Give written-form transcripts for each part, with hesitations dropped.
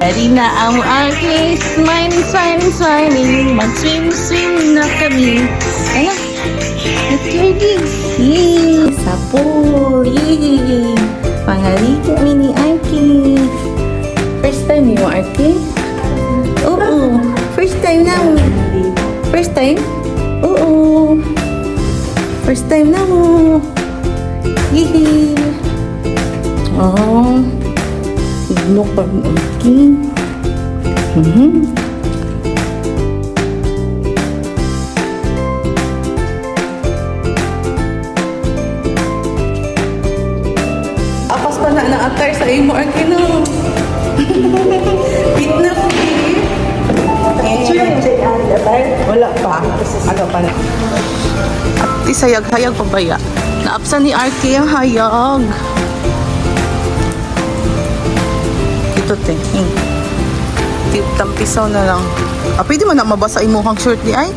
Ready na ang artist. Smiling, smiling, smiling. Mag-swim, swim na kami. Ayan. Let's go again. Yay! Sapo! Yay! Pangalito kami ni Arky. First time mo, Arky? Oo. First time na mo. First time? Oo. First time na mo. Yay! Oh. Iglok pa ni Arky. Apas pa na na-attire sa imo, Arky, no? Fit na fit. Wala pa. Ano pa na? At isayag-hayag pabaya. Naapsan ni Arky ang hayag. Ito, te. Tampisaw na lang. Pwede man na mabasa imuhang short di ay?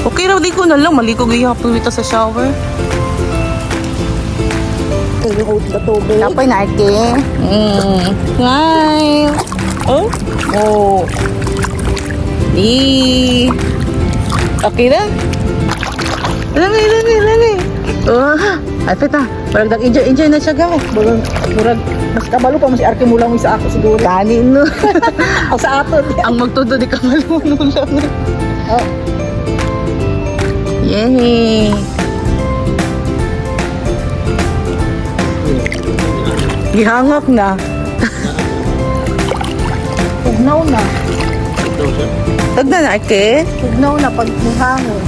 Okay raw, di ko na lang. Malikog ihapon dito sa shower. Napay na, Arky. Smile. Oh? Oh. Okay na? Lami. Oh, apit na. Parang nag-enjoy na siya gaw. Murag, mas kabalo pa mo si Arky Mulang sa ako siguro. Kanin, no? Ang sa aton. Ang magtudo di ka malunong. Oh. Yay! Gihangak na. Tugnaw na. Tagna na, Arky. Tugnaw na pag muhangon.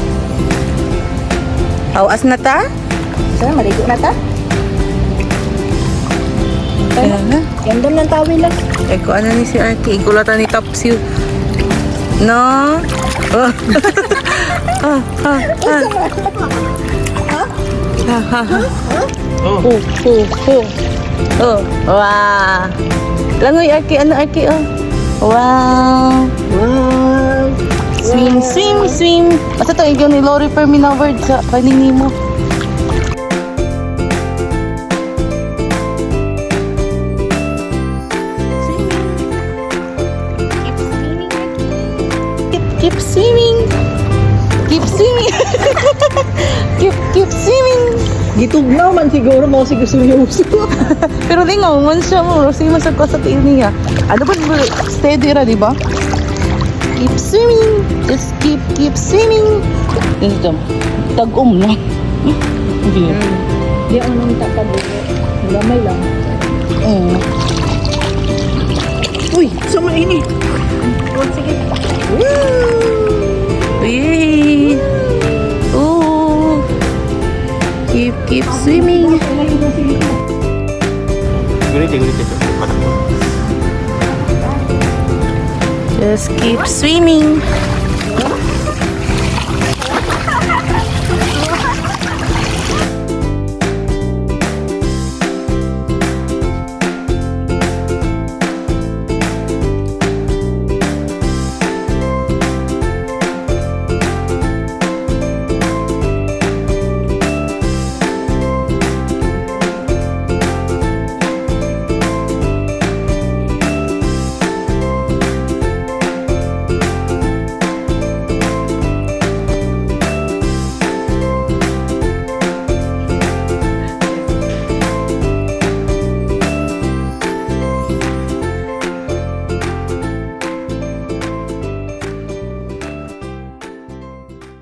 Awas na ta? Sana maligo na ta? Ayan na. Gandam ng tawil lang. Eh, kung ano ni si Arky, igulatan ni Tapsiw. No? Oh. Oh. Wow. Langoy, Arky. Ano, Arky, oh. Wow. Wow. Swim. Basta ito, ikaw ni Lori Permina word sa kanini mo. Keep swimming. Keep swimming. Gitugnaw man siguro mo si gusto. Pero di nga, man siya mo. Sige masag ko sa tiil niya. Ano ba, steady ra, di ba? Keep swimming. Just keep swimming. Ito, tag-um, no? Hindi. Di ako nang tatabuko. Lamay lang. Uy, sama ini. Oh, sige. Yay! Oh! Keep swimming. Just keep swimming.